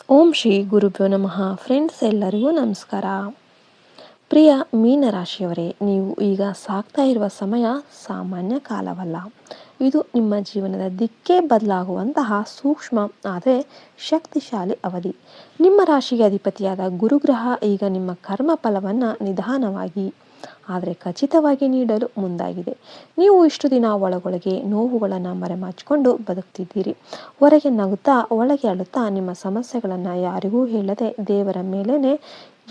ಓಂ ಶ್ರೀ ಗುರುಭ್ಯೋ ನಮಃ. ಫ್ರೆಂಡ್ಸ್, ಎಲ್ಲರಿಗೂ ನಮಸ್ಕಾರ. ಪ್ರಿಯ ಮೀನರಾಶಿಯವರೇ, ನೀವು ಈಗ ಸಾಗ್ತಾ ಇರುವ ಸಮಯ ಸಾಮಾನ್ಯ ಕಾಲವಲ್ಲ. ಇದು ನಿಮ್ಮ ಜೀವನದ ದಿಕ್ಕೇ ಬದಲಾಗುವಂತಹ ಸೂಕ್ಷ್ಮ ಆದರೆ ಶಕ್ತಿಶಾಲಿ ಅವಧಿ. ನಿಮ್ಮ ರಾಶಿಗೆ ಅಧಿಪತಿಯಾದ ಗುರುಗ್ರಹ ಈಗ ನಿಮ್ಮ ಕರ್ಮ ಫಲವನ್ನು ನಿಧಾನವಾಗಿ ಆದರೆ ಖಚಿತವಾಗಿ ನೀಡಲು ಮುಂದಾಗಿದೆ. ನೀವು ಇಷ್ಟು ದಿನ ಒಳಗೊಳಗೆ ನೋವುಗಳನ್ನು ಮರೆಮಾಚಿಕೊಂಡು ಬದುಕ್ತಿದ್ದೀರಿ. ಹೊರಗೆ ನಗುತ್ತಾ ಒಳಗೆ ಅಳುತ್ತಾ ನಿಮ್ಮ ಸಮಸ್ಯೆಗಳನ್ನು ಯಾರಿಗೂ ಹೇಳದೆ ದೇವರ ಮೇಲೇ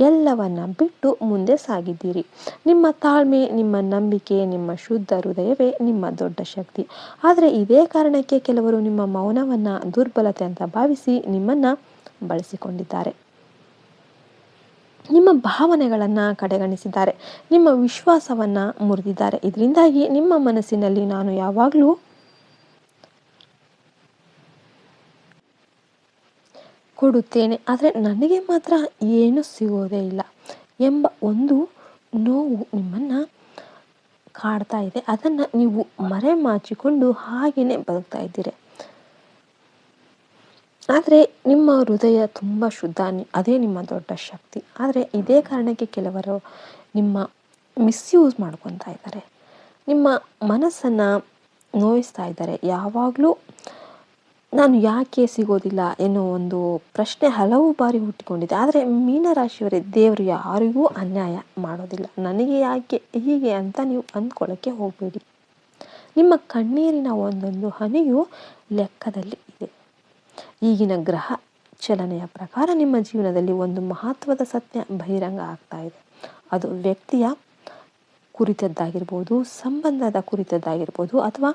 ಎಲ್ಲವನ್ನ ಬಿಟ್ಟು ಮುಂದೆ ಸಾಗಿದ್ದೀರಿ. ನಿಮ್ಮ ತಾಳ್ಮೆ, ನಿಮ್ಮ ನಂಬಿಕೆ, ನಿಮ್ಮ ಶುದ್ಧ ಹೃದಯವೇ ನಿಮ್ಮ ದೊಡ್ಡ ಶಕ್ತಿ. ಆದರೆ ಇದೇ ಕಾರಣಕ್ಕೆ ಕೆಲವರು ನಿಮ್ಮ ಮೌನವನ್ನು ದುರ್ಬಲತೆ ಅಂತ ಭಾವಿಸಿ ನಿಮ್ಮನ್ನು ಬಳಸಿಕೊಂಡಿದ್ದಾರೆ. ನಿಮ್ಮ ಭಾವನೆಗಳನ್ನು ಕಡೆಗಣಿಸಿದ್ದಾರೆ, ನಿಮ್ಮ ವಿಶ್ವಾಸವನ್ನು ಮುರಿದಿದ್ದಾರೆ. ಇದರಿಂದಾಗಿ ನಿಮ್ಮ ಮನಸ್ಸಿನಲ್ಲಿ ನಾನು ಯಾವಾಗಲೂ ಕೊಡುತ್ತೇನೆ, ಆದರೆ ನನಗೆ ಮಾತ್ರ ಏನೂ ಸಿಗೋದೇ ಇಲ್ಲ ಎಂಬ ಒಂದು ನೋವು ನಿಮ್ಮನ್ನು ಕಾಡ್ತಾ ಇದೆ. ಅದನ್ನು ನೀವು ಮರೆಮಾಚಿಕೊಂಡು ಹಾಗೆಯೇ ಬದುಕ್ತಾ ಇದ್ದೀರಿ. ಆದರೆ ನಿಮ್ಮ ಹೃದಯ ತುಂಬ ಶುದ್ಧ, ಅದೇ ನಿಮ್ಮ ದೊಡ್ಡ ಶಕ್ತಿ. ಆದರೆ ಇದೇ ಕಾರಣಕ್ಕೆ ಕೆಲವರು ನಿಮ್ಮ ಮಿಸ್ಯೂಸ್ ಮಾಡ್ಕೊತಾ ಇದ್ದಾರೆ, ನಿಮ್ಮ ಮನಸ್ಸನ್ನು ನೋಯಿಸ್ತಾ ಇದ್ದಾರೆ. ಯಾವಾಗಲೂ ನಾನು ಯಾಕೆ ಸಿಗೋದಿಲ್ಲ ಎನ್ನುವ ಒಂದು ಪ್ರಶ್ನೆ ಹಲವು ಬಾರಿ ಹುಟ್ಟಿಕೊಂಡಿದೆ. ಆದರೆ ಮೀನರಾಶಿಯವರೇ, ದೇವರು ಯಾರಿಗೂ ಅನ್ಯಾಯ ಮಾಡೋದಿಲ್ಲ. ನನಗೆ ಯಾಕೆ ಹೀಗೆ ಅಂತ ನೀವು ಅಂದ್ಕೊಳ್ಳೋಕ್ಕೆ ಹೋಗಬೇಡಿ. ನಿಮ್ಮ ಕಣ್ಣೀರಿನ ಒಂದೊಂದು ಹನಿಯು ಲೆಕ್ಕದಲ್ಲಿ ಇದೆ. ಈಗಿನ ಗ್ರಹ ಚಲನೆಯ ಪ್ರಕಾರ ನಿಮ್ಮ ಜೀವನದಲ್ಲಿ ಒಂದು ಮಹತ್ವದ ಸತ್ಯ ಬಹಿರಂಗ ಆಗ್ತಾ ಇದೆ. ಅದು ವ್ಯಕ್ತಿಯ ಕುರಿತದ್ದಾಗಿರ್ಬೋದು, ಸಂಬಂಧದ ಕುರಿತದ್ದಾಗಿರ್ಬೋದು, ಅಥವಾ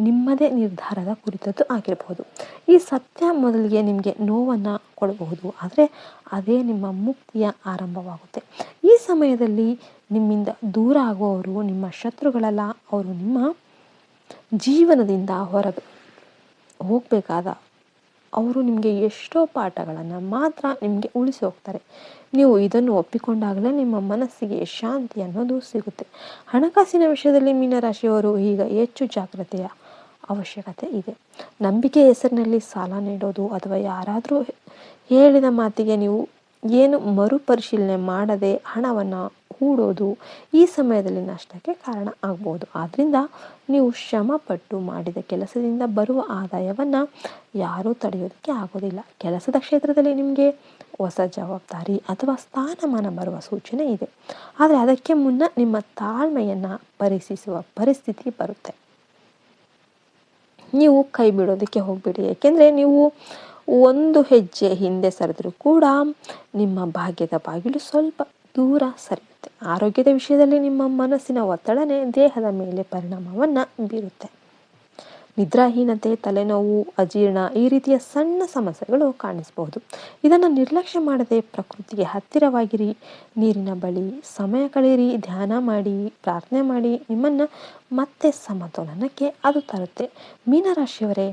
ನಿಮ್ಮದೇ ನಿರ್ಧಾರದ ಕುರಿತದ್ದು ಆಗಿರಬಹುದು. ಈ ಸತ್ಯ ಮೊದಲಿಗೆ ನಿಮಗೆ ನೋವನ್ನು ಕೊಡಬಹುದು, ಆದರೆ ಅದೇ ನಿಮ್ಮ ಮುಕ್ತಿಯ ಆರಂಭವಾಗುತ್ತೆ. ಈ ಸಮಯದಲ್ಲಿ ನಿಮ್ಮಿಂದ ದೂರ ಆಗುವವರು ನಿಮ್ಮ ಶತ್ರುಗಳಲ್ಲ, ಅವರು ನಿಮ್ಮ ಜೀವನದಿಂದ ಹೊರಗೆ ಹೋಗಬೇಕಾದ ಅವರು ನಿಮಗೆ ಎಷ್ಟೋ ಪಾಠಗಳನ್ನು ಮಾತ್ರ ನಿಮಗೆ ಉಳಿಸಿ ಹೋಗ್ತಾರೆ. ನೀವು ಇದನ್ನು ಒಪ್ಪಿಕೊಂಡಾಗಲೇ ನಿಮ್ಮ ಮನಸ್ಸಿಗೆ ಶಾಂತಿ ಅನ್ನೋದು ಸಿಗುತ್ತೆ. ಹಣಕಾಸಿನ ವಿಷಯದಲ್ಲಿ ಮೀನರಾಶಿಯವರು ಈಗ ಹೆಚ್ಚು ಜಾಗ್ರತೆಯ ಅವಶ್ಯಕತೆ ಇದೆ. ನಂಬಿಕೆ ಹೆಸರಿನಲ್ಲಿ ಸಾಲ ನೀಡೋದು ಅಥವಾ ಯಾರಾದರೂ ಹೇಳಿದ ಮಾತಿಗೆ ನೀವು ಏನು ಮರುಪರಿಶೀಲನೆ ಮಾಡದೆ ಹಣವನ್ನು ಹೂಡೋದು ಈ ಸಮಯದಲ್ಲಿ ನಷ್ಟಕ್ಕೆ ಕಾರಣ ಆಗ್ಬೋದು. ಆದ್ದರಿಂದ ನೀವು ಶ್ರಮಪಟ್ಟು ಮಾಡಿದ ಕೆಲಸದಿಂದ ಬರುವ ಆದಾಯವನ್ನು ಯಾರೂ ತಡೆಯೋದಕ್ಕೆ ಆಗೋದಿಲ್ಲ. ಕೆಲಸದ ಕ್ಷೇತ್ರದಲ್ಲಿ ನಿಮಗೆ ಹೊಸ ಜವಾಬ್ದಾರಿ ಅಥವಾ ಸ್ಥಾನಮಾನ ಬರುವ ಸೂಚನೆ ಇದೆ. ಆದರೆ ಅದಕ್ಕೆ ಮುನ್ನ ನಿಮ್ಮ ತಾಳ್ಮೆಯನ್ನು ಪರೀಕ್ಷಿಸುವ ಪರಿಸ್ಥಿತಿ ಬರುತ್ತೆ. ನೀವು ಕೈ ಬಿಡೋದಕ್ಕೆ ಹೋಗಬೇಡಿ, ಏಕೆಂದರೆ ನೀವು ಒಂದು ಹೆಜ್ಜೆ ಹಿಂದೆ ಸರಿದರೂ ಕೂಡ ನಿಮ್ಮ ಭಾಗ್ಯದ ಬಾಗಿಲು ಸ್ವಲ್ಪ ದೂರ ಸರಿಯುತ್ತೆ. ಆರೋಗ್ಯದ ವಿಷಯದಲ್ಲಿ ನಿಮ್ಮ ಮನಸ್ಸಿನ ಒತ್ತಡನೇ ದೇಹದ ಮೇಲೆ ಪರಿಣಾಮವನ್ನು ಬೀರುತ್ತೆ. ನಿದ್ರಾಹೀನತೆ, ತಲೆನೋವು, ಅಜೀರ್ಣ ಈ ರೀತಿಯ ಸಣ್ಣ ಸಮಸ್ಯೆಗಳು ಕಾಣಿಸಬಹುದು. ಇದನ್ನು ನಿರ್ಲಕ್ಷ್ಯ ಮಾಡದೆ ಪ್ರಕೃತಿಗೆ ಹತ್ತಿರವಾಗಿರಿ, ನೀರಿನ ಬಳಿ ಸಮಯ ಕಳೆಯಿರಿ, ಧ್ಯಾನ ಮಾಡಿ, ಪ್ರಾರ್ಥನೆ ಮಾಡಿ. ನಿಮ್ಮನ್ನು ಮತ್ತೆ ಸಮತೋಲನಕ್ಕೆ ಅದು ತರುತ್ತೆ. ಮೀನರಾಶಿಯವರೇ,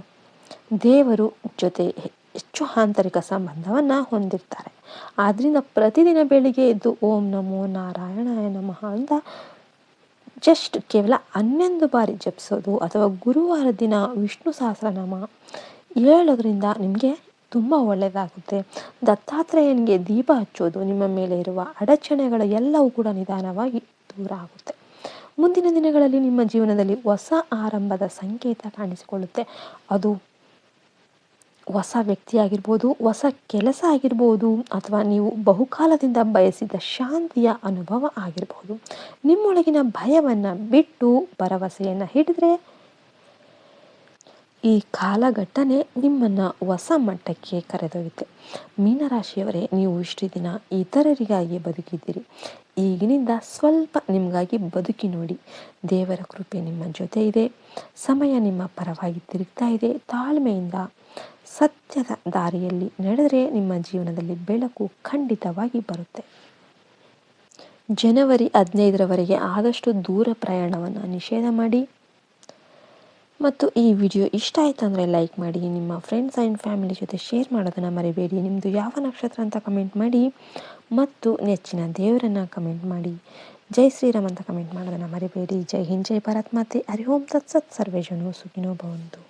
ದೇವರು ಜೊತೆ ಹೆಚ್ಚು ಆಂತರಿಕ ಸಂಬಂಧವನ್ನು ಹೊಂದಿರ್ತಾರೆ. ಆದ್ದರಿಂದ ಪ್ರತಿದಿನ ಬೆಳಿಗ್ಗೆ ಎದ್ದು ಓಂ ನಮೋ ನಾರಾಯಣಾಯ ನಮಃ ಅಂತ ಕೇವಲ 11 ಬಾರಿ ಜಪಿಸೋದು ಅಥವಾ ಗುರುವಾರ ದಿನ ವಿಷ್ಣು ಸಹಸ್ರನಾಮ ಹೇಳೋದ್ರಿಂದ ನಿಮಗೆ ತುಂಬ ಒಳ್ಳೆಯದಾಗುತ್ತೆ. ದತ್ತಾತ್ರೇಯನಿಗೆ ದೀಪ ಹಚ್ಚೋದು ನಿಮ್ಮ ಮೇಲೆ ಇರುವ ಅಡಚಣೆಗಳು ಎಲ್ಲವೂ ಕೂಡ ನಿಧಾನವಾಗಿ ದೂರ ಆಗುತ್ತೆ. ಮುಂದಿನ ದಿನಗಳಲ್ಲಿ ನಿಮ್ಮ ಜೀವನದಲ್ಲಿ ಹೊಸ ಆರಂಭದ ಸಂಕೇತ ಕಾಣಿಸಿಕೊಳ್ಳುತ್ತೆ. ಅದು ಹೊಸ ವ್ಯಕ್ತಿ ಆಗಿರ್ಬೋದು, ಹೊಸ ಕೆಲಸ ಆಗಿರ್ಬೋದು, ಅಥವಾ ನೀವು ಬಹುಕಾಲದಿಂದ ಬಯಸಿದ ಶಾಂತಿಯ ಅನುಭವ ಆಗಿರ್ಬೋದು. ನಿಮ್ಮೊಳಗಿನ ಭಯವನ್ನು ಬಿಟ್ಟು ಭರವಸೆಯನ್ನು ಹಿಡಿದ್ರೆ ಈ ಕಾಲಘಟ್ಟನೆ ನಿಮ್ಮನ್ನು ಹೊಸ ಮಟ್ಟಕ್ಕೆ ಕರೆದೊಯ್ಯುತ್ತೆ. ಮೀನರಾಶಿಯವರೇ, ನೀವು ಇಷ್ಟು ದಿನ ಇತರರಿಗಾಗಿ ಬದುಕಿದ್ದೀರಿ. ಈಗಿನಿಂದ ಸ್ವಲ್ಪ ನಿಮಗಾಗಿ ಬದುಕಿ ನೋಡಿ. ದೇವರ ಕೃಪೆ ನಿಮ್ಮ ಜೊತೆ ಇದೆ. ಸಮಯ ನಿಮ್ಮ ಪರವಾಗಿ ತಿರುಗ್ತಾ ಇದೆ. ತಾಳ್ಮೆಯಿಂದ ಸತ್ಯದ ದಾರಿಯಲ್ಲಿ ನಡೆದರೆ ನಿಮ್ಮ ಜೀವನದಲ್ಲಿ ಬೆಳಕು ಖಂಡಿತವಾಗಿ ಬರುತ್ತೆ. ಜನವರಿ 15ರವರೆಗೆ ಆದಷ್ಟು ದೂರ ಪ್ರಯಾಣವನ್ನು ನಿಷೇಧ ಮಾಡಿ. ಮತ್ತು ಈ ವಿಡಿಯೋ ಇಷ್ಟ ಆಯಿತು ಅಂದರೆ ಲೈಕ್ ಮಾಡಿ, ನಿಮ್ಮ ಫ್ರೆಂಡ್ಸ್ ಆ್ಯಂಡ್ ಫ್ಯಾಮಿಲಿ ಜೊತೆ ಶೇರ್ ಮಾಡೋದನ್ನು ಮರಿಬೇಡಿ. ನಿಮ್ಮದು ಯಾವ ನಕ್ಷತ್ರ ಅಂತ ಕಮೆಂಟ್ ಮಾಡಿ ಮತ್ತು ನೆಚ್ಚಿನ ದೇವರನ್ನು ಕಮೆಂಟ್ ಮಾಡಿ. ಜೈ ಶ್ರೀರಾಮ್ ಅಂತ ಕಮೆಂಟ್ ಮಾಡೋದನ್ನು ಮರಿಬೇಡಿ. ಜೈ ಹಿಂದ್, ಜೈ ಭಾರತ್ ಮಾತೆ. ಹರಿ ಓಂ ತತ್ಸತ್. ಸರ್ವೇ ಜನೋ ಸುಖಿನೋ ಭವಂತು.